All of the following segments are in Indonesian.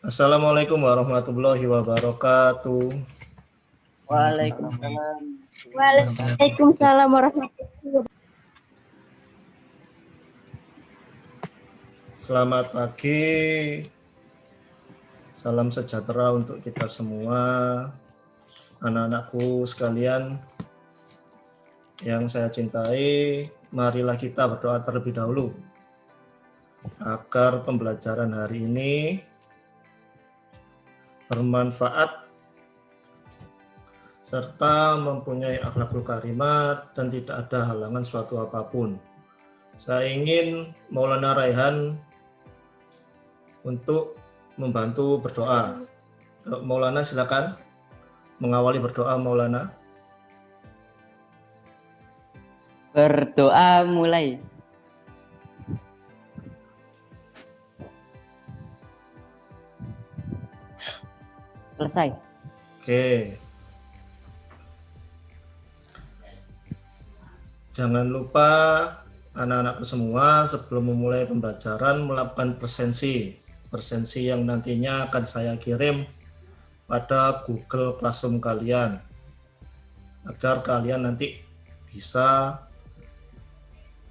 Assalamualaikum warahmatullahi wabarakatuh. Waalaikumsalam. Waalaikumsalam warahmatullahi wabarakatuh. Selamat pagi. Salam sejahtera untuk kita semua, anak-anakku sekalian yang saya cintai. Marilah kita berdoa terlebih dahulu agar pembelajaran hari ini bermanfaat serta mempunyai akhlakul karimah dan tidak ada halangan suatu apapun. Saya ingin Maulana Raihan untuk membantu berdoa. Maulana silakan mengawali berdoa Maulana. Berdoa mulai. Selesai. Oke. Jangan lupa anak-anakku semua sebelum memulai pembelajaran melakukan presensi yang nantinya akan saya kirim pada Google Classroom kalian agar kalian nanti bisa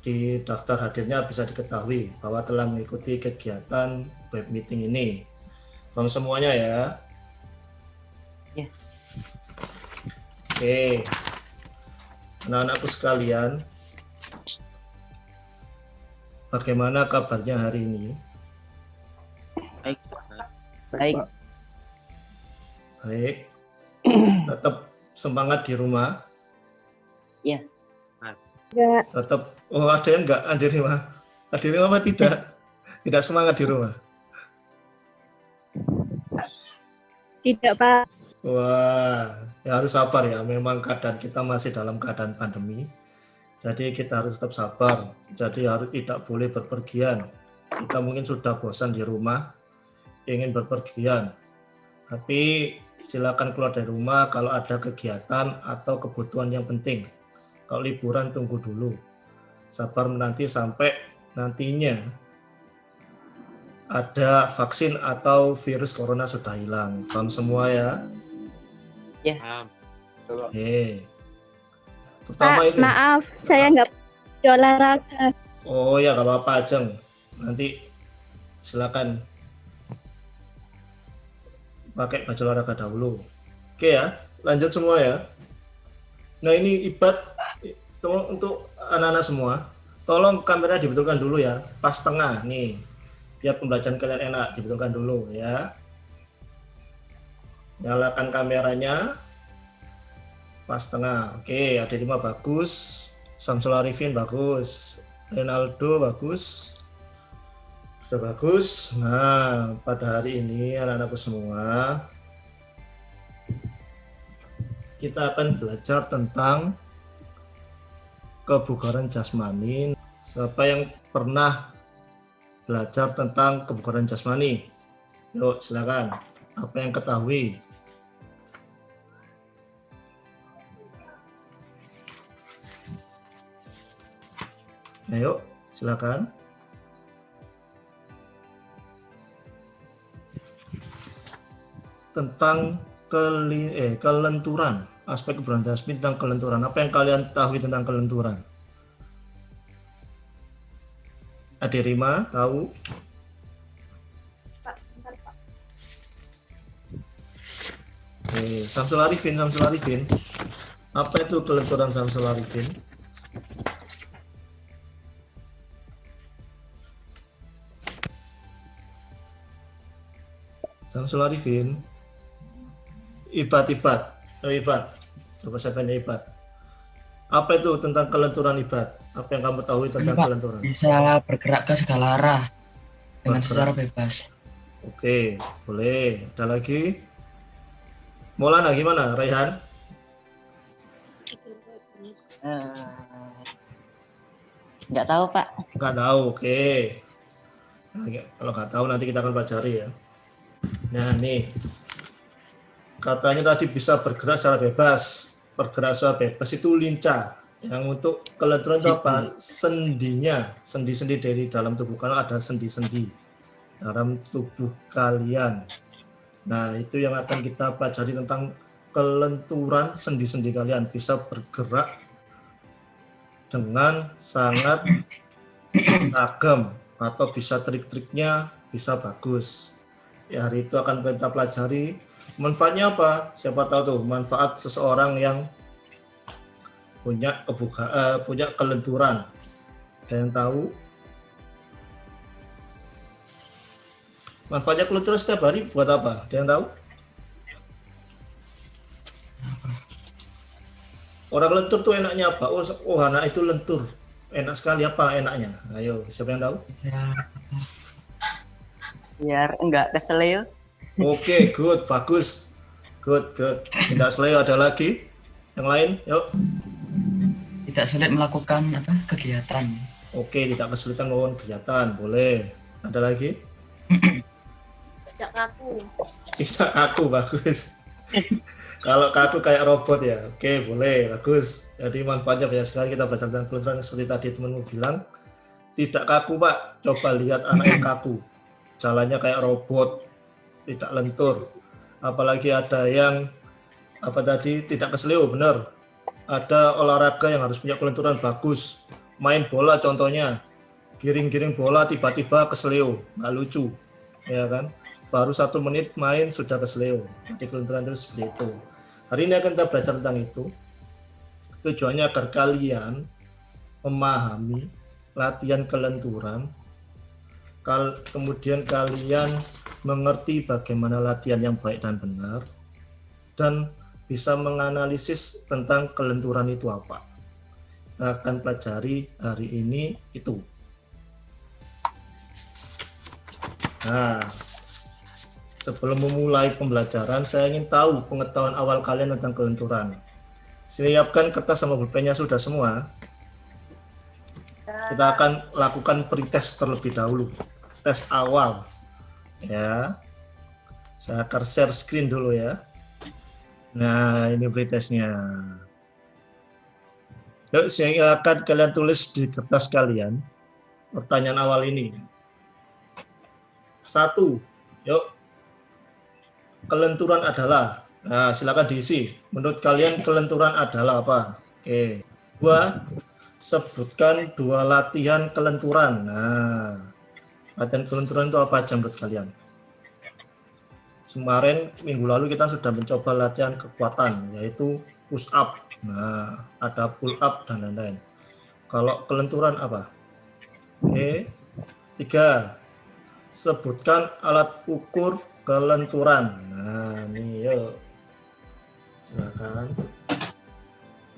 di daftar hadirnya bisa diketahui bahwa telah mengikuti kegiatan web meeting ini. Paham semuanya ya? Ya. Oke. Anak-anakku sekalian, bagaimana kabarnya hari ini? Baik. Baik. Tetap semangat di rumah? Ya. Enggak, Tetap, oh ada yang enggak ada di rumah? Ada di rumah tidak? Tidak semangat di rumah? tidak Pak. Wah, ya harus sabar ya. Memang keadaan kita masih dalam keadaan pandemi. Jadi kita harus tetap sabar. Jadi harus tidak boleh berpergian. Kita mungkin sudah bosan di rumah, ingin berpergian. Tapi silakan keluar dari rumah kalau ada kegiatan atau kebutuhan yang penting. Kalau liburan tunggu dulu. Sabar menanti sampai nantinya ada vaksin atau virus corona sudah hilang. Paham semua ya? Ya. Oke. Terutama Pak, itu. maaf, saya nggak olahraga. Oh ya, gak apa-apa Ajeng. Nanti silakan pakai baju olahraga dahulu. Oke ya, lanjut semua ya. Nah ini Ibad untuk anak-anak semua, tolong kamera dibetulkan dulu ya, pas tengah nih, biar pembelajaran kalian enak, dibetulkan dulu ya. Nyalakan kameranya, pas tengah. Oke, ada 5 bagus, Samsul Arifin bagus, Ronaldo bagus, sudah bagus. Nah, pada hari ini anak-anakku semua, kita akan belajar tentang kebugaran jasmani. Siapa yang pernah belajar tentang kebugaran jasmani? Yuk, silakan. Apa yang ketahui? Ayo, silakan. Tentang kelenturan, aspek kebugaran jasmani tentang kelenturan. Apa yang kalian tahu tentang kelenturan? Ade Rima tahu? Samsul Arifin. Apa itu kelenturan Samsul Arifin? Samsul Arifin. Ibad. Coba saya tanya Ibad. Apa itu tentang kelenturan Ibad? Apa yang kamu tahu tentang kelenturan? Bisa bergerak ke segala arah dengan secara bebas. Oke, boleh. Ada lagi? Maulana gimana, Raihan? Nggak tahu Pak. Nggak tahu, oke. Nah, kalau nggak tahu nanti kita akan pelajari ya. Nah nih, katanya tadi bisa bergerak secara bebas. Bergerak secara bebas itu lincah. Yang untuk kelenturan itu apa? Sendinya, sendi-sendi dari dalam tubuh. Kalau ada sendi-sendi. dalam tubuh kalian. Nah, itu yang akan kita pelajari tentang kelenturan sendi-sendi kalian bisa bergerak dengan sangat ragam atau bisa trik-triknya bisa bagus. Ya, hari itu akan kita pelajari manfaatnya apa? Siapa tahu tuh manfaat seseorang yang punya kelenturan. Ada yang tahu? Manfaatnya kelenturan setiap hari buat apa? Ada yang tahu? Orang lentur tuh enaknya apa? Oh, anak itu lentur. Enak sekali apa enaknya? Ayo, siapa yang tahu? Ya, Biar enggak keseleo. Oke, good, bagus. Good. Tidak seleo ada lagi? Yang lain? Yuk. tidak sulit melakukan kegiatan. Oke, tidak kesulitan melakukan kegiatan. Boleh. Ada lagi? Tidak kaku. Tidak kaku, bagus. Kalau kaku kayak robot ya. Oke, boleh, bagus. Jadi manfaatnya banyak sekali kita belajar tentang kelenturan seperti tadi temanmu bilang. Tidak kaku, Pak. Coba lihat anak yang kaku. Jalannya kayak robot, tidak lentur. Apalagi ada yang tidak keseleo, benar. Ada olahraga yang harus punya kelenturan bagus. Main bola contohnya. Giring-giring bola tiba-tiba keseleo, nggak lucu. Ya kan? Baru 1 menit main sudah keseleo. Jadi kelenturan itu seperti itu. Hari ini akan kita belajar tentang itu. Tujuannya agar kalian memahami latihan kelenturan, kemudian kalian mengerti bagaimana latihan yang baik dan benar, dan bisa menganalisis tentang kelenturan itu apa. Kita akan pelajari hari ini itu. Nah, sebelum memulai pembelajaran, saya ingin tahu pengetahuan awal kalian tentang kelenturan. Siapkan kertas sama pulpennya sudah semua. Kita akan lakukan pretest terlebih dahulu. Tes awal. Ya. Saya akan share screen dulu ya. Nah, ini pretestnya. Yuk, saya akan kalian tulis di kertas kalian pertanyaan awal ini. 1. Yuk. Kelenturan adalah. Nah, silakan diisi. Menurut kalian kelenturan adalah apa? Oke. 2. Sebutkan 2 latihan kelenturan. Nah, latihan kelenturan itu apa aja menurut kalian? Kemarin minggu lalu kita sudah mencoba latihan kekuatan, yaitu push up. Nah, ada pull up dan lain-lain. Kalau kelenturan apa? Oke. 3. Sebutkan alat ukur kelenturan. Nah, ini yuk. Silakan.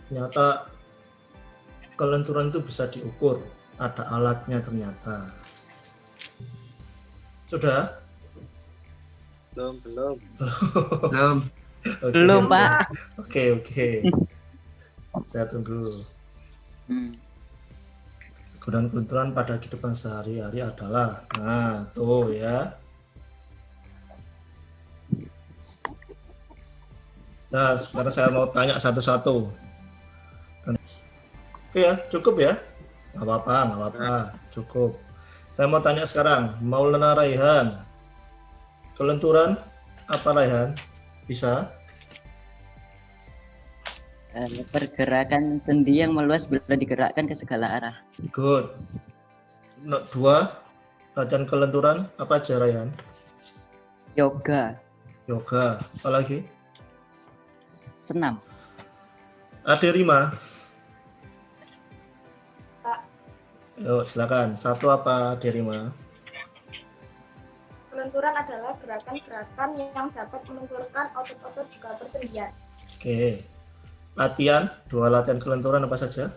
Ternyata kelenturan itu bisa diukur. Ada alatnya ternyata. Sudah? Belum. Belum. Oke. Belum, Pak. Oke. Saya tunggu. Kegunaan kelenturan pada kehidupan sehari-hari adalah, nah tuh ya. Nah, sekarang saya mau tanya satu-satu. Oke ya, cukup ya? Nggak apa-apa, cukup. Saya mau tanya sekarang, Maulana Raihan, kelenturan apa Raihan? Bisa? Pergerakan sendi yang meluas bila digerakkan ke segala arah. Good. 2, latihan kelenturan apa aja Raihan? Yoga, Yoga, apa lagi? senam, Ade Rima. Yuk, silakan. 1 apa Ade Rima? Kelenturan adalah gerakan-gerakan yang dapat menentukan otot-otot juga persendian. Oke. Latihan, 2 latihan kelenturan apa saja?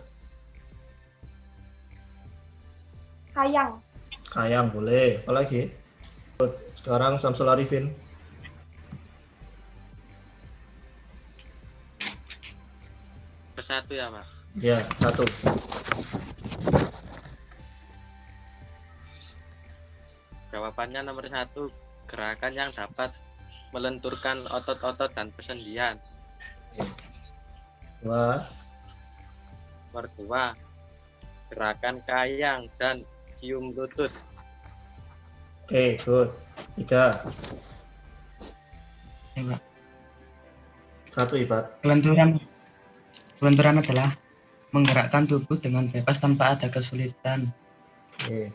Kayang, Kayang boleh. Apa lagi? Sekarang Samsul Arifin. Satu ya, Pak. Ya, 1. Jawabannya nomor 1, gerakan yang dapat melenturkan otot-otot dan persendian. 2. Nomor 2, gerakan kayang dan cium lutut. Oke, good. 3, Ya, Pak. 1 Ibat. Kelenturan adalah menggerakkan tubuh dengan bebas tanpa ada kesulitan. Oke.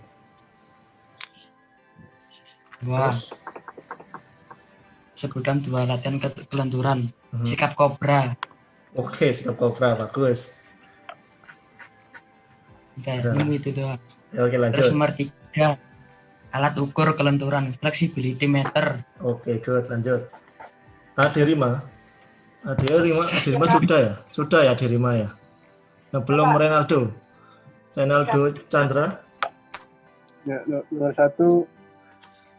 Dua, Terus. sebutkan 2 latihan kelenturan. Mhm. Sikap kobra. Oke, sikap kobra bagus. Udah, Udah. nunggu itu doang. Ya, oke, Terus lanjut. nomor 3, alat ukur kelenturan, flexibility meter. Oke, good, lanjut. Adirima. Adirima sudah ya? Sudah ya Adirima ya? Yang belum Renaldo. Renaldo Chandra. Ya, nomor 1,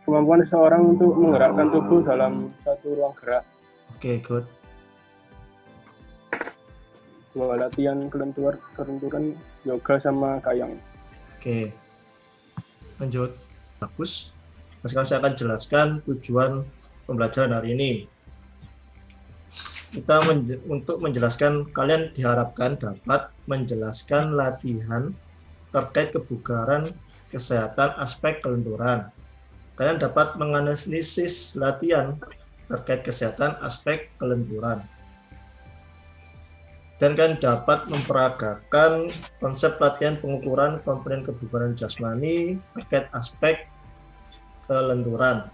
kemampuan seseorang untuk menggerakkan tubuh dalam satu ruang gerak. Oke, good. 2 latihan kelenturan yoga sama kayang. Oke. Lanjut. Bagus. Nah, sekarang saya akan jelaskan tujuan pembelajaran hari ini. Kita untuk menjelaskan, kalian diharapkan dapat menjelaskan latihan terkait kebugaran, kesehatan, aspek kelenturan. Kalian dapat menganalisis latihan terkait kesehatan, aspek kelenturan. Dan kalian dapat memperagakan konsep latihan pengukuran komponen kebugaran jasmani terkait aspek kelenturan.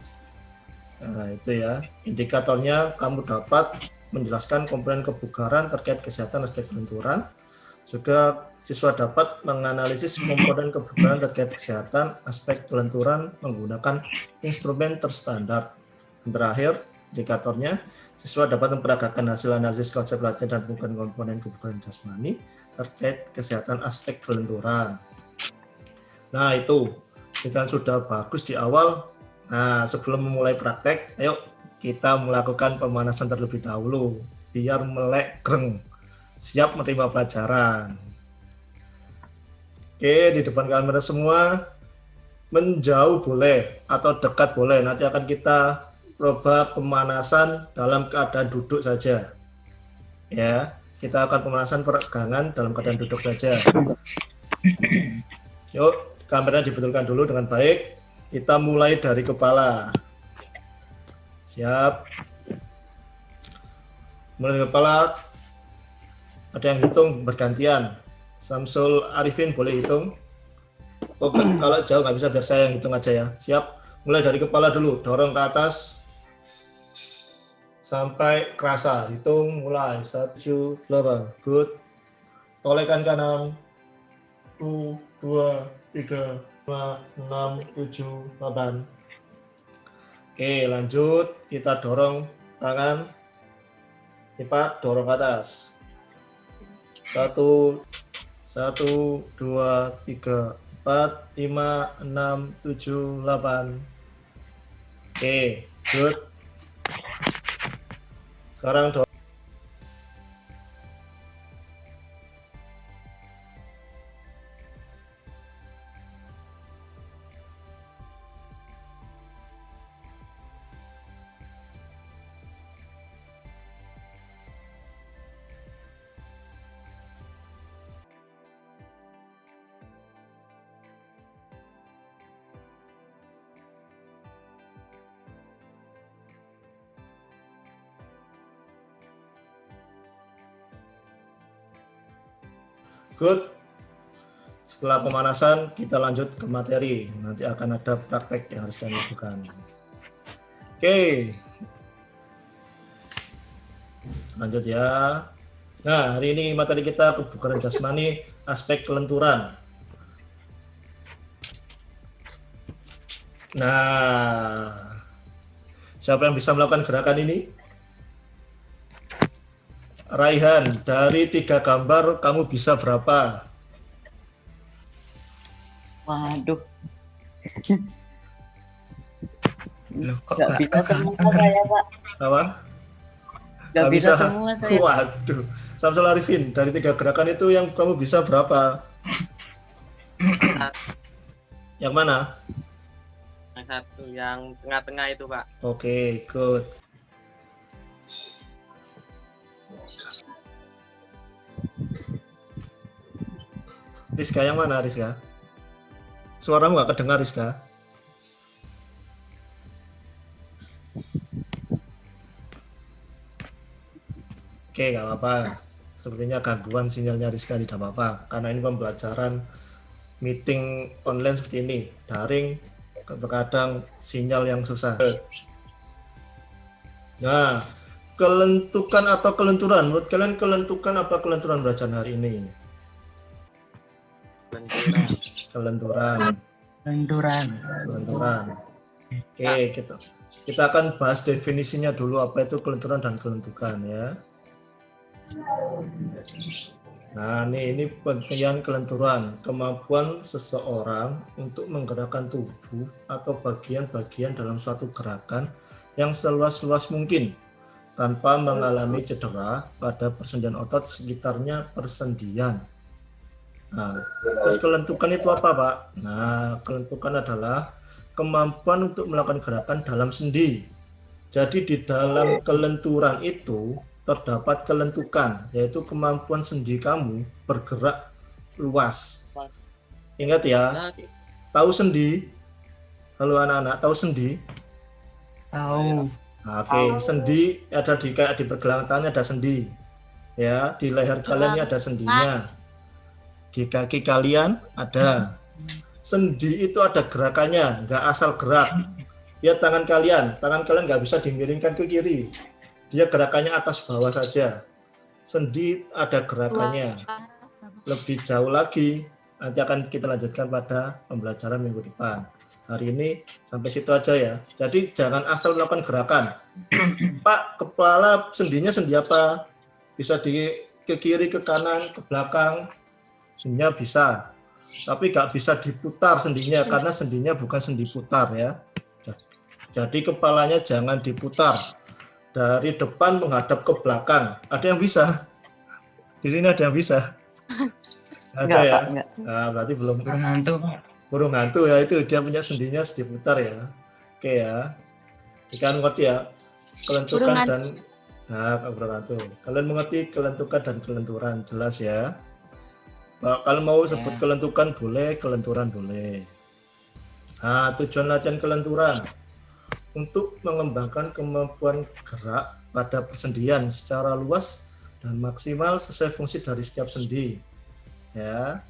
Nah, itu ya. Indikatornya kamu dapat menjelaskan komponen kebugaran terkait kesehatan aspek kelenturan. Juga siswa dapat menganalisis komponen kebugaran terkait kesehatan aspek kelenturan menggunakan instrumen terstandar. Dan terakhir, indikatornya siswa dapat memperagakan hasil analisis konsep latihan dan pengukuran komponen kebugaran jasmani terkait kesehatan aspek kelenturan. Nah, itu jika sudah bagus di awal. Nah, sebelum memulai praktek, ayo kita melakukan pemanasan terlebih dahulu biar melek greng, siap menerima pelajaran. Oke, di depan kamera semua, menjauh boleh atau dekat boleh. Nanti akan kita coba pemanasan dalam keadaan duduk saja. Ya, kita akan pemanasan peregangan dalam keadaan duduk saja. Yuk, kamera dibetulkan dulu dengan baik. Kita mulai dari kepala. Siap. Mulai dari kepala. Ada yang hitung bergantian. Samsul Arifin boleh hitung. Oh, kalau jauh nggak bisa, biar saya yang hitung aja ya. Siap. Mulai dari kepala dulu. Dorong ke atas. Sampai kerasa. Hitung mulai. 1, 8. Good. Tolekan kanan. 1, 2, 3, 5, 6, 7, 8. Oke, lanjut. Kita dorong tangan. Lipat, dorong ke atas. 1, 2, 3, 4, 5, 6, 7, 8. Oke, good. Sekarang dorong. Good. Setelah pemanasan, kita lanjut ke materi. Nanti akan ada praktek yang harus kalian lakukan. Oke. Lanjut ya. Nah, hari ini materi kita kebugaran jasmani, aspek kelenturan. Nah, siapa yang bisa melakukan gerakan ini? Raihan, dari 3 gambar kamu bisa berapa? Waduh, Loh, kok nggak bisa semua gampang? saya, Pak. Apa? Nggak bisa semua saya. Waduh. Samsul Arifin, dari 3 gerakan itu yang kamu bisa berapa? Yang mana? Yang satu yang tengah-tengah itu, Pak. Oke, good. Rizka yang mana, Rizka? Suaramu nggak kedengar, Rizka. Oke, nggak apa-apa. Sepertinya gangguan sinyalnya Rizka, tidak apa-apa. Karena ini pembelajaran meeting online seperti ini, daring, kadang sinyal yang susah. Nah, kelentukan atau kelenturan. Menurut kalian kelentukan apa kelenturan belajar hari ini? Benturan. Kelenturan. Kelenturan. Kelenturan. Oke, kita akan bahas definisinya dulu, apa itu kelenturan dan kelentukan ya. Nah, ini bagian kelenturan, kemampuan seseorang untuk menggerakkan tubuh atau bagian-bagian dalam suatu gerakan yang seluas-luas mungkin tanpa mengalami cedera pada persendian otot sekitarnya persendian. Nah, terus kelentukan itu apa, Pak? Nah, kelentukan adalah kemampuan untuk melakukan gerakan dalam sendi. Jadi di dalam kelenturan itu terdapat kelentukan, yaitu kemampuan sendi kamu bergerak luas. Ingat ya, tahu sendi? Halo anak-anak, tahu sendi? Tahu. Nah, oke, sendi ada di pergelangan tangan ada sendi. Ya, di leher kalian ini ada sendinya. Di kaki kalian ada. Sendi itu ada gerakannya, nggak asal gerak. Ya, tangan kalian nggak bisa dimiringkan ke kiri. Dia gerakannya atas bawah saja. Sendi ada gerakannya. Lebih jauh lagi, nanti akan kita lanjutkan pada pembelajaran minggu depan. Hari ini sampai situ aja ya. Jadi jangan asal melakukan gerakan. Pak, kepala sendinya sendi apa? Bisa ke kiri, ke kanan, ke belakang. Sendinya bisa. Tapi nggak bisa diputar sendinya karena sendinya bukan sendi putar ya. Jadi kepalanya jangan diputar dari depan menghadap ke belakang. Ada yang bisa? Di sini ada yang bisa? Ada Enggak, ya? Pak, enggak. Nah, berarti belum. Burung hantu, Pak. Burung hantu ya, itu dia punya sendinya diputar ya. Oke ya. Kalian mengerti ya? Kelentukan Burung dan burung hantu. Kalian mengerti kelentukan dan kelenturan, jelas ya? Kalau mau sebut kelentukan boleh, kelenturan boleh. Nah, tujuan latihan kelenturan untuk mengembangkan kemampuan gerak pada persendian secara luas dan maksimal sesuai fungsi dari setiap sendi. Ya.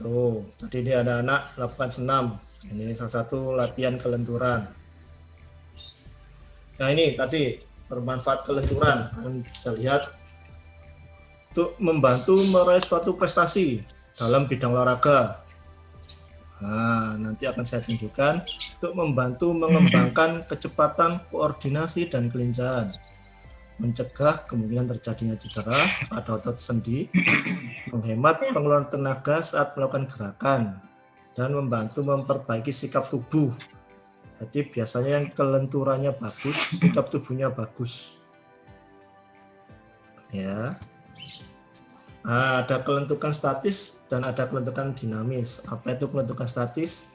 Tuh, tadi ini anak-anak lakukan senam. Ini salah satu latihan kelenturan. Nah, ini tadi bermanfaat kelenturan. Kalian bisa lihat untuk membantu meraih suatu prestasi dalam bidang olahraga. Nah, nanti akan saya tunjukkan untuk membantu mengembangkan kecepatan, koordinasi, dan kelincahan, mencegah kemungkinan terjadinya cedera pada otot sendi, menghemat pengeluaran tenaga saat melakukan gerakan, dan membantu memperbaiki sikap tubuh. Jadi biasanya yang kelenturannya bagus, sikap tubuhnya bagus. Ya. Nah, ada kelentukan statis dan ada kelentukan dinamis. Apa itu kelentukan statis?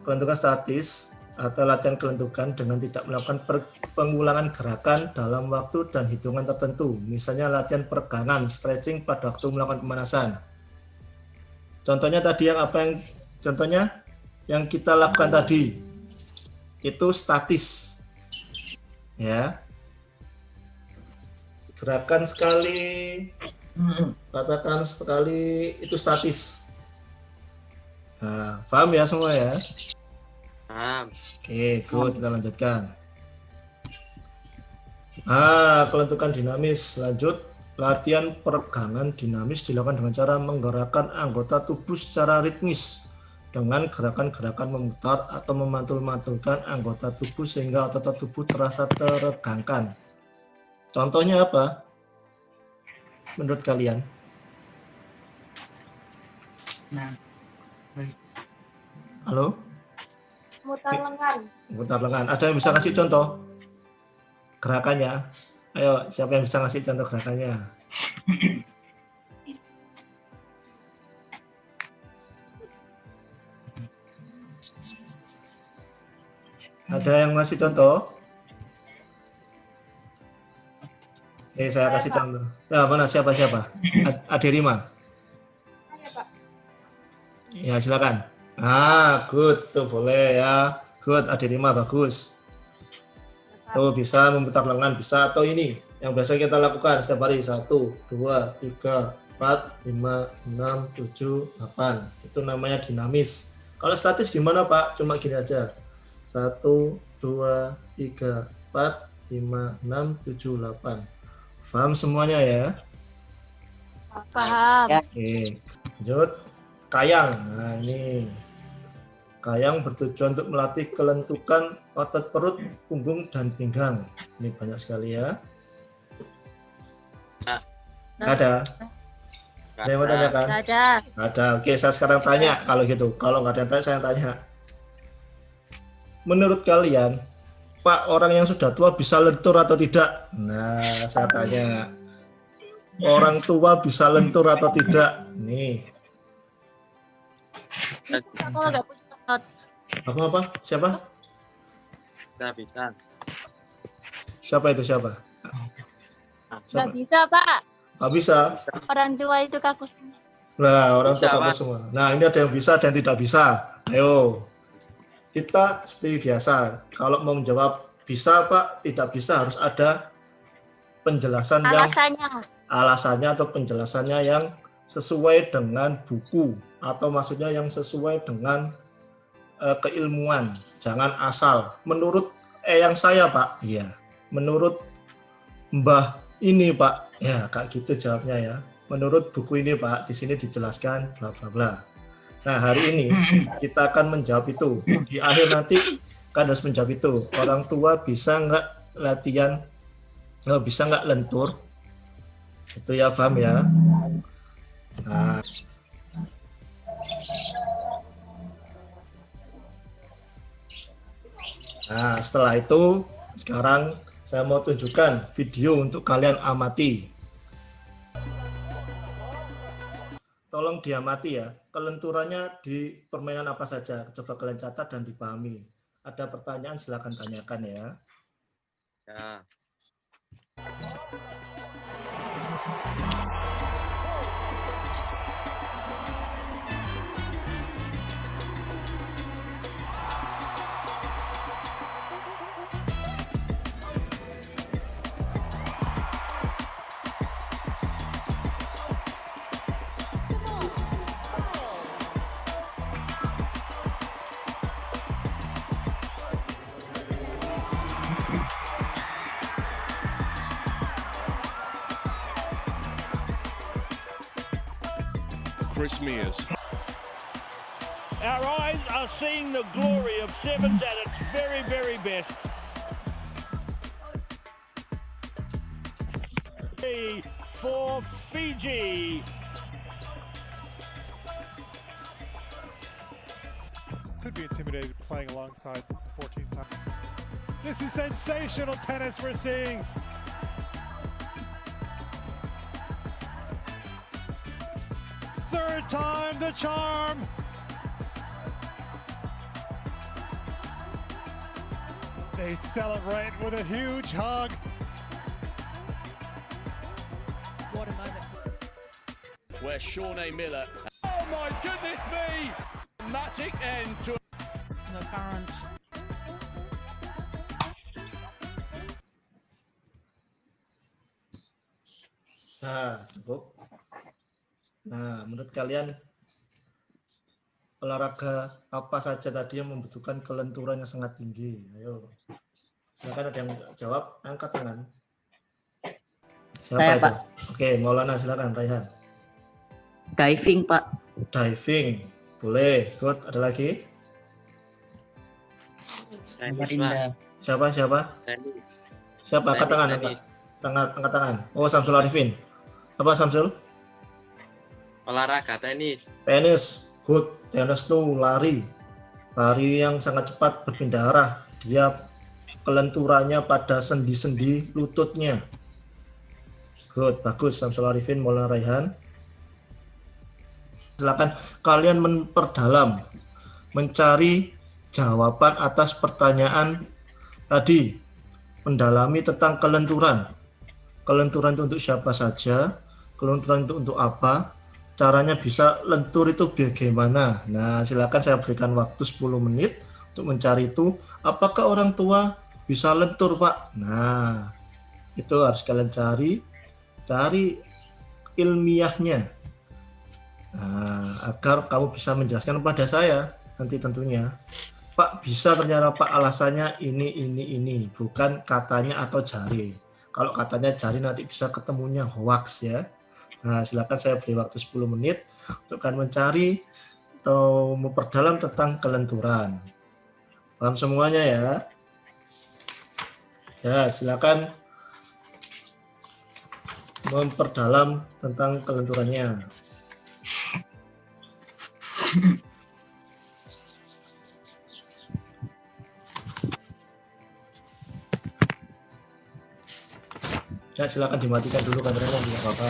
Kelentukan statis atau latihan kelentukan dengan tidak melakukan pengulangan gerakan dalam waktu dan hitungan tertentu. Misalnya latihan peregangan, stretching pada waktu melakukan pemanasan. Contohnya tadi contohnya yang kita lakukan tadi itu statis. Ya. Gerakan sekali, katakan sekali itu statis. Nah, paham ya semua ya? Oke, good, kita lanjutkan. Kelentukan dinamis. Lanjut, latihan peregangan dinamis dilakukan dengan cara menggerakkan anggota tubuh secara ritmis dengan gerakan-gerakan memutar atau memantul-mantulkan anggota tubuh sehingga otot tubuh terasa teregangkan. Contohnya apa? Menurut kalian? Nah, Halo? Mutar lengan. Putar lengan. Ada yang bisa kasih contoh gerakannya? Ayo, siapa yang bisa ngasih contoh gerakannya? Ada yang ngasih contoh? Saya kasih contoh. Nah, mana siapa? Ade Rima. Ayo, Pak. Ya, silakan. Good, tuh boleh ya. Good, Ade Rima bagus. Tuh bisa memutar lengan, bisa atau ini yang biasa kita lakukan setiap hari. 1, 2, 3, 4, 5, 6, 7, 8. Itu namanya dinamis. Kalau statis gimana Pak? Cuma gini aja. 1, 2, 3, 4, 5, 6, 7, 8. Paham semuanya ya? Paham. Ya. Oke, lanjut. Kayang. Nah ini. Kayang bertujuan untuk melatih kelentukan otot perut, punggung, dan pinggang. Ini banyak sekali ya. Ada? Ada yang mau tanyakan? Nggak ada. Ada. Oke, saya sekarang tanya kalau gitu. Kalau nggak ada yang tanya, saya tanya. Menurut kalian, Pak, orang yang sudah tua bisa lentur atau tidak? Nah, saya tanya. Orang tua bisa lentur atau tidak? Nih. Kalau nggak punya otot. Apa? Siapa? Bisa. Siapa itu siapa? Nggak Siapa? bisa, Pak. Nggak bisa. Orang tua itu kaku semua. Nah, orang Bisa, tua kamu Pak. semua. Nah, ini ada yang bisa dan tidak bisa. Ayo. Kita seperti biasa. Kalau mau menjawab bisa, Pak, tidak bisa, harus ada penjelasan yang alasannya atau penjelasannya yang sesuai dengan buku atau maksudnya yang sesuai dengan keilmuan. Jangan asal menurut yang saya, Pak. Iya. Menurut Mbah ini, Pak. Ya, kayak gitu jawabnya ya. Menurut buku ini, Pak, di sini dijelaskan bla bla bla. Nah, hari ini kita akan menjawab itu. Di akhir nanti kan harus menjawab itu. Orang tua bisa nggak latihan, bisa nggak lentur? Itu ya, paham ya? Nah, setelah itu sekarang saya mau tunjukkan video untuk kalian amati. Tolong diamati ya, kelenturannya di permainan apa saja. Coba kalian catat dan dipahami. Ada pertanyaan silakan tanyakan ya. Ya. Chris Mears. Our eyes are seeing the glory of sevens at its very, very best. For Fiji. Could be intimidated playing alongside the 14th time. This is sensational tennis we're seeing. Third time the charm. They celebrate with a huge hug. What a moment. Where Shawnee Miller. Oh my goodness me! Dramatic end to The current. Nah, cukup. Nah, menurut kalian olahraga apa saja tadi yang membutuhkan kelenturan yang sangat tinggi? Ayo, silakan ada yang jawab, angkat tangan. Siapa Saya, itu? Pak. Oke, Maulana silakan, Raihan. Diving, Pak. Diving, boleh. Good, ada lagi? Tenis, Pak. Rinda. Siapa? Tenis. Siapa? Angkat tangan, Tenis. angkat tangan. Oh, Samsul Arifin. Apa Samsul? Olahraga tenis. Tenis, good. Tenis tuh lari yang sangat cepat berpindah arah. Dia kelenturannya pada sendi-sendi lututnya. Good, bagus. Samsul Arifin, Maulana Raihan. Silakan kalian memperdalam, mencari jawaban atas pertanyaan tadi, mendalami tentang kelenturan. Kelenturan itu untuk siapa saja, kelenturan itu untuk apa, caranya bisa lentur itu bagaimana. Nah, silakan saya berikan waktu 10 menit untuk mencari itu. Apakah orang tua bisa lentur, Pak? Nah, Itu harus kalian cari ilmiahnya. Nah, agar kamu bisa menjelaskan kepada saya nanti tentunya. Pak, bisa ternyata Pak alasannya ini, bukan katanya atau jari. Kalau katanya jari nanti bisa ketemunya hoax ya. Nah, silakan saya beri waktu 10 menit untuk kalian mencari atau memperdalam tentang kelenturan. Paham semuanya ya? Ya, silakan memperdalam tentang kelenturannya. Ya, silakan dimatikan dulu kameranya, tidak apa-apa.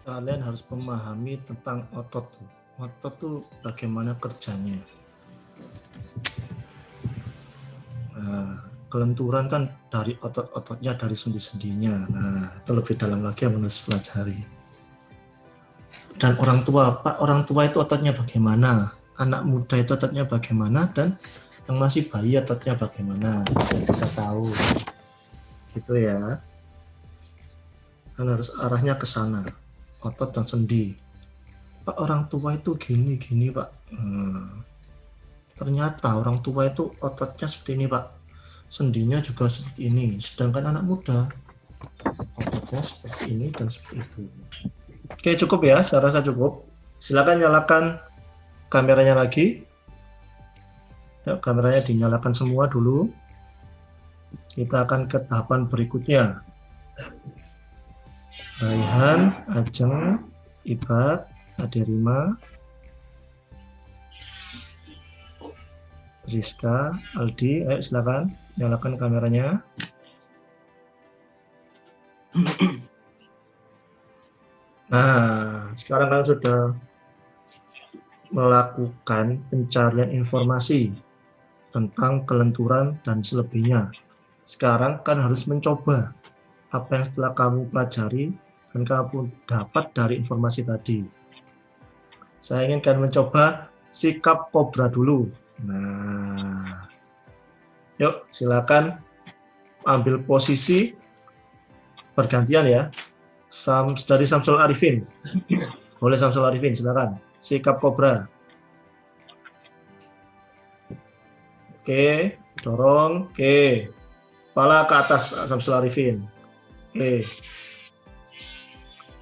Kalian harus memahami tentang otot. Otot tuh bagaimana kerjanya. Nah, kelenturan kan dari otot-ototnya, dari sendi-sendinya. Nah, itu lebih dalam lagi yang harus pelajari. Dan orang tua, Pak, orang tua itu ototnya bagaimana? Anak muda itu ototnya bagaimana? Dan yang masih bayi ototnya bagaimana? Kita bisa tahu. Gitu ya. Kan harus arahnya ke sana. Otot dan sendi. Pak, orang tua itu gini Pak. Ternyata orang tua itu ototnya seperti ini Pak, sendinya juga seperti ini, sedangkan anak muda ototnya seperti ini dan seperti itu. Oke, cukup ya, saya rasa cukup. Silakan nyalakan kameranya lagi. Ya, kameranya dinyalakan semua dulu. Kita akan ke tahapan berikutnya. Raihan, Ajeng, Ibad, Aderima, Rizka, Aldi, ayo silakan nyalakan kameranya. Nah, sekarang kalian sudah melakukan pencarian informasi tentang kelenturan dan selebihnya. Sekarang kan harus mencoba apa yang setelah kamu pelajari dan kamu dapat dari informasi tadi. Saya ingin kalian mencoba sikap kobra dulu. Nah, yuk silakan ambil posisi bergantian ya. Dari Samsul Arifin. Boleh Samsul Arifin, silakan. Sikap kobra. Oke, dorong. Oke. Kepala ke atas Samsul Arifin. Oke.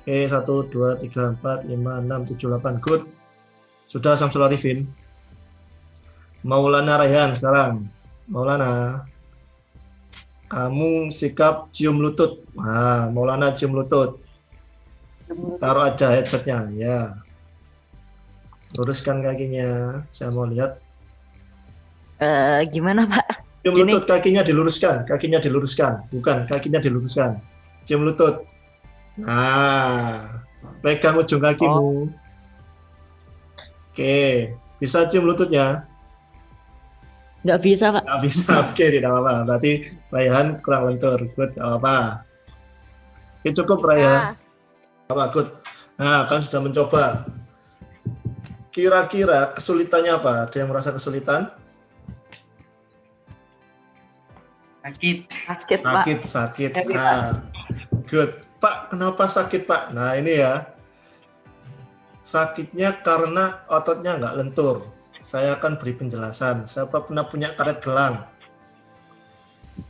Oke, 1, 2, 3, 4, 5, 6, 7, 8. Good. Sudah Samsul Arifin. Maulana Raihan sekarang. Maulana. Kamu sikap cium lutut. Nah, Maulana cium lutut. Taruh aja headsetnya. Ya. Luruskan kakinya. Saya mau lihat. Gimana Pak? Cium lutut, kakinya diluruskan. Kakinya diluruskan. Bukan, kakinya diluruskan. Cium lutut. Nah, pegang ujung kakimu. Oke, bisa cium lututnya? Nggak bisa Pak. Nggak bisa, oke, tidak apa-apa. Berarti Raihan kurang lentur. Good, nggak apa-apa. Oke, cukup Raihan. Apa, good. Nah, kalian sudah mencoba. Kira-kira kesulitannya apa? Ada yang merasa kesulitan? Sakit. Pak. Sakit. Nah, good. Pak, kenapa sakit Pak? Nah ini ya, sakitnya karena ototnya nggak lentur. Saya akan beri penjelasan. Siapa pernah punya karet gelang?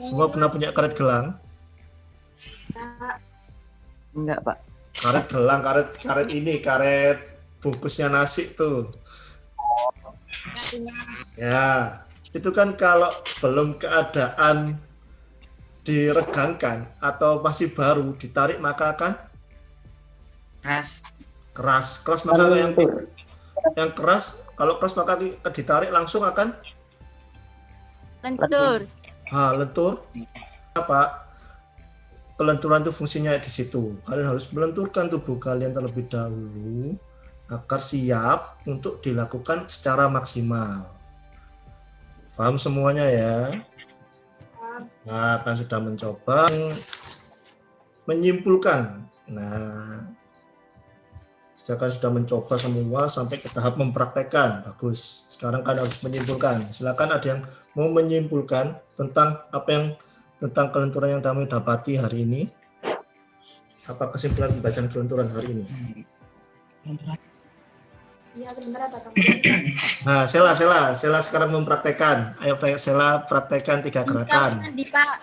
Semua pernah punya karet gelang? Enggak Pak. Karet gelang, karet ini, karet bungkusnya nasi tuh. Ya, itu kan kalau belum keadaan diregangkan atau masih baru ditarik maka akan keras maka yang keras, kalau keras maka ditarik langsung akan Lentur. lentur. Apa? Kelenturan itu fungsinya di situ. Kalian harus melenturkan tubuh kalian terlebih dahulu agar siap untuk dilakukan secara maksimal. Paham semuanya ya? Nah, kan sudah mencoba menyimpulkan. Nah, sudah mencoba semua sampai ke tahap mempraktekkan. Bagus. Sekarang kan harus menyimpulkan. Silakan ada yang mau menyimpulkan tentang tentang kelenturan yang kami dapati hari ini. Apa kesimpulan pembacaan kelenturan hari ini? Iya benar apa Nah, Sela sekarang mempraktekkan. Ayo Sela praktekkan 3 gerakan. Mandi, Pak.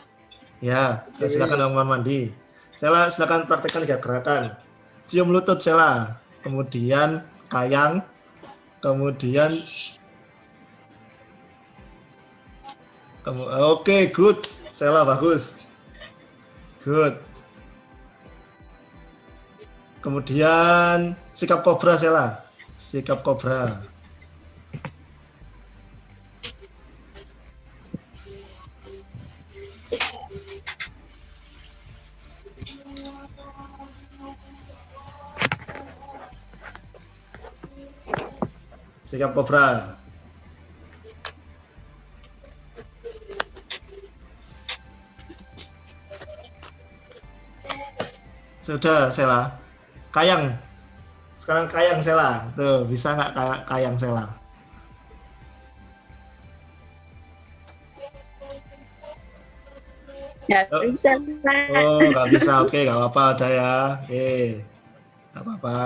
Ya, silakan mandi. Sela silakan praktekkan 3 gerakan. Cium lutut Sela, kemudian kayang, kemudian oke, good. Sela bagus. Good. Kemudian sikap kobra Sela. Sikap kobra. Sikap kobra. Sudah Sela. Kayang. Sekarang kayang Sela. Tuh, bisa nggak kayang Sela? Nggak bisa, Pak. Oh, nggak bisa. Oke, nggak apa-apa ada ya. Oke. Nggak apa-apa.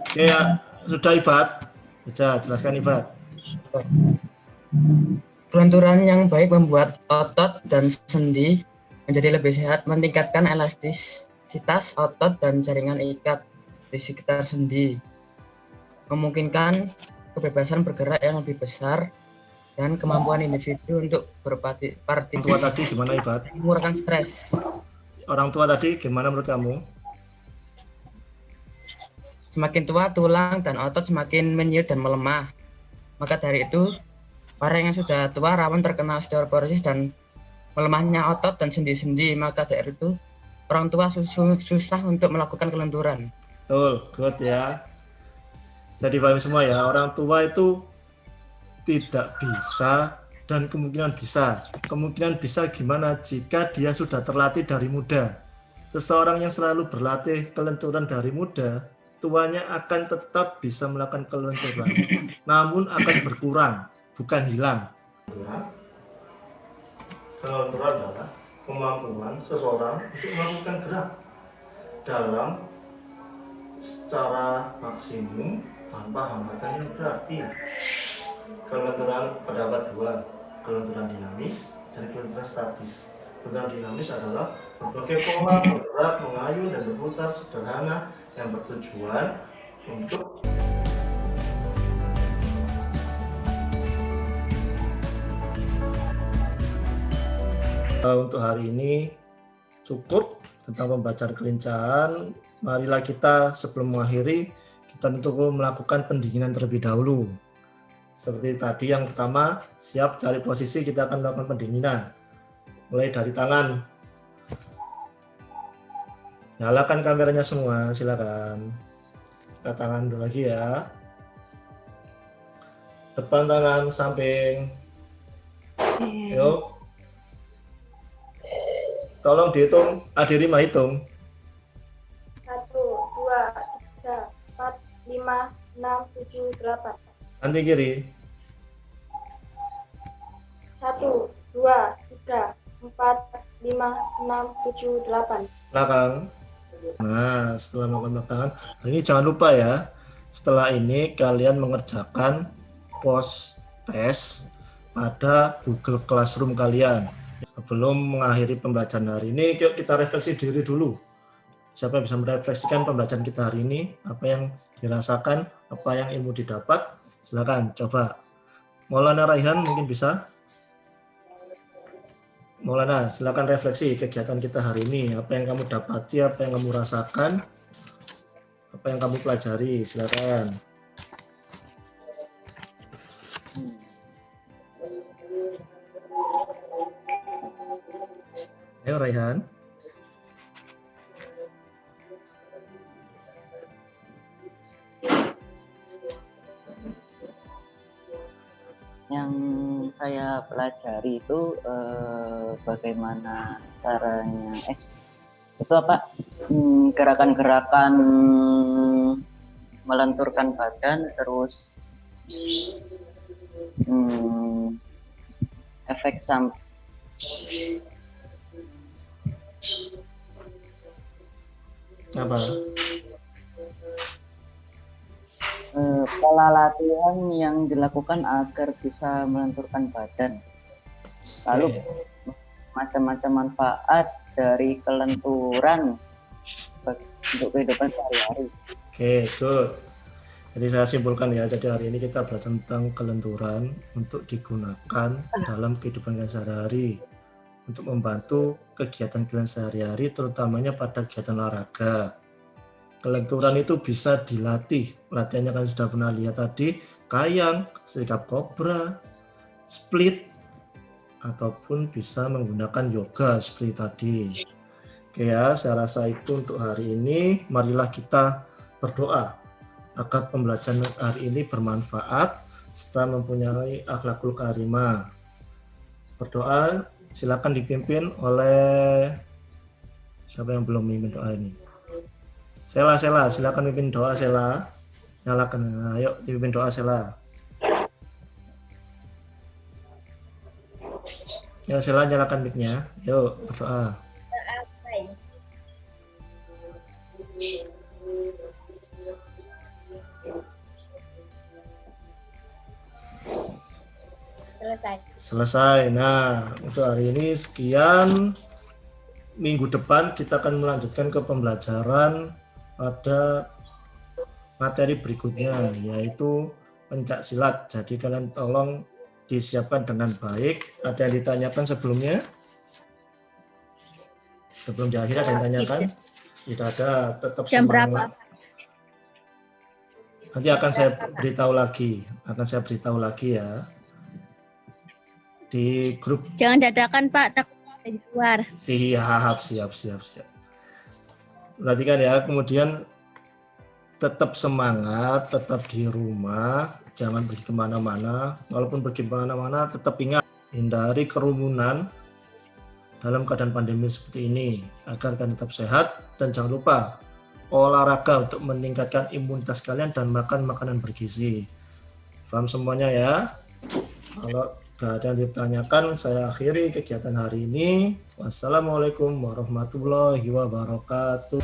Oke ya, sudah Ibad. Sudah, jelaskan Ibad. Kelenturan yang baik membuat otot dan sendi menjadi lebih sehat, meningkatkan elastisitas otot dan jaringan ikat di sekitar sendi, memungkinkan kebebasan bergerak yang lebih besar dan kemampuan individu untuk berpartisipasi Tua tadi gimana Ibad? mengurangi stres. Orang tua tadi gimana menurut kamu? Semakin tua, tulang dan otot semakin menyut dan melemah. Maka dari itu, orang yang sudah tua rawan terkena osteoporosis dan melemahnya otot dan sendi-sendi. Maka dari itu, orang tua susah untuk melakukan kelenturan. Betul, good ya. Jadi paham semua ya, orang tua itu tidak bisa dan kemungkinan bisa. Kemungkinan bisa gimana jika dia sudah terlatih dari muda. Seseorang yang selalu berlatih kelenturan dari muda, tuanya akan tetap bisa melakukan kelenturan, namun akan berkurang, bukan hilang. Kelenturan adalah kemampuan seseorang untuk melakukan gerak dalam secara maksimum tanpa hambatan yang berarti. Kelenturan terdapat 2, kelenturan dinamis dan kelenturan statis. Kelenturan dinamis adalah berbagai pola bergerak, mengayun dan berputar sederhana yang bertujuan untuk hari ini cukup tentang pembacaan kelincahan. Marilah kita sebelum mengakhiri, kita tentu melakukan pendinginan terlebih dahulu. Seperti tadi yang pertama, siap cari posisi, kita akan melakukan pendinginan. Mulai dari tangan. Nyalakan kameranya semua, silakan. Kita tangan dulu lagi ya. Depan tangan, samping. Yuk. Tolong dihitung, Adirima hitung. 1, 2, 3, 4, 5, 6, 7, 8. Nanti kiri. 1, 2, 3, 4, 5, 6, 7, 8. Belakang. Nah, setelah melakukan belakangan, ini jangan lupa ya, setelah ini kalian mengerjakan post test pada Google Classroom kalian. Sebelum mengakhiri pembacaan hari ini, yuk kita refleksi diri dulu. Siapa yang bisa merefleksikan pembelajaran kita hari ini? Apa yang dirasakan? Apa yang ilmu didapat? Silakan coba. Maulana Raihan mungkin bisa. Maulana, silakan refleksi kegiatan kita hari ini. Apa yang kamu dapati? Apa yang kamu rasakan? Apa yang kamu pelajari? Silakan. Ayo Raihan. Yang saya pelajari itu bagaimana caranya itu apa gerakan-gerakan melenturkan badan, terus efek Apa? pola latihan yang dilakukan agar bisa melenturkan badan. Lalu macam-macam manfaat dari kelenturan untuk kehidupan sehari-hari. Oke, good. Jadi saya simpulkan ya, jadi hari ini kita belajar tentang kelenturan untuk digunakan dalam kehidupan sehari-hari untuk membantu kegiatan kalian sehari-hari, terutamanya pada kegiatan olahraga. Kelenturan itu bisa dilatih, latihannya kan sudah pernah lihat tadi, kayang, sikap kobra, split, ataupun bisa menggunakan yoga seperti tadi. Oke ya, saya rasa itu untuk hari ini. Marilah kita berdoa agar pembelajaran hari ini bermanfaat serta mempunyai akhlakul karimah. Berdoa silakan dipimpin oleh siapa yang belum memimpin doa ini. Sela, silakan pimpin doa Sela. Nyalakan, ayo dipimpin doa Sela. Ya Sela, nyalakan mic-nya. Yuk berdoa. Selesai. Nah, untuk hari ini sekian. Minggu depan kita akan melanjutkan ke pembelajaran pada materi berikutnya, yaitu pencak silat. Jadi kalian tolong disiapkan dengan baik. Ada yang ditanyakan sebelumnya? Sebelum di akhir ada yang ditanyakan? Tidak ada, tetap Jam semangat. berapa? Nanti akan saya beritahu lagi ya. Di grup. Jangan dadakan Pak, takut di luar. Siap. Perhatikan ya, kemudian tetap semangat, tetap di rumah, jangan pergi kemana-mana. Walaupun pergi kemana-mana, tetap ingat, hindari kerumunan dalam keadaan pandemi seperti ini, agar kalian tetap sehat, dan jangan lupa olahraga untuk meningkatkan imunitas kalian dan makan makanan bergizi. Paham semuanya ya? Kalau gak ada yang ditanyakan, saya akhiri kegiatan hari ini. Wassalamualaikum warahmatullahi wabarakatuh.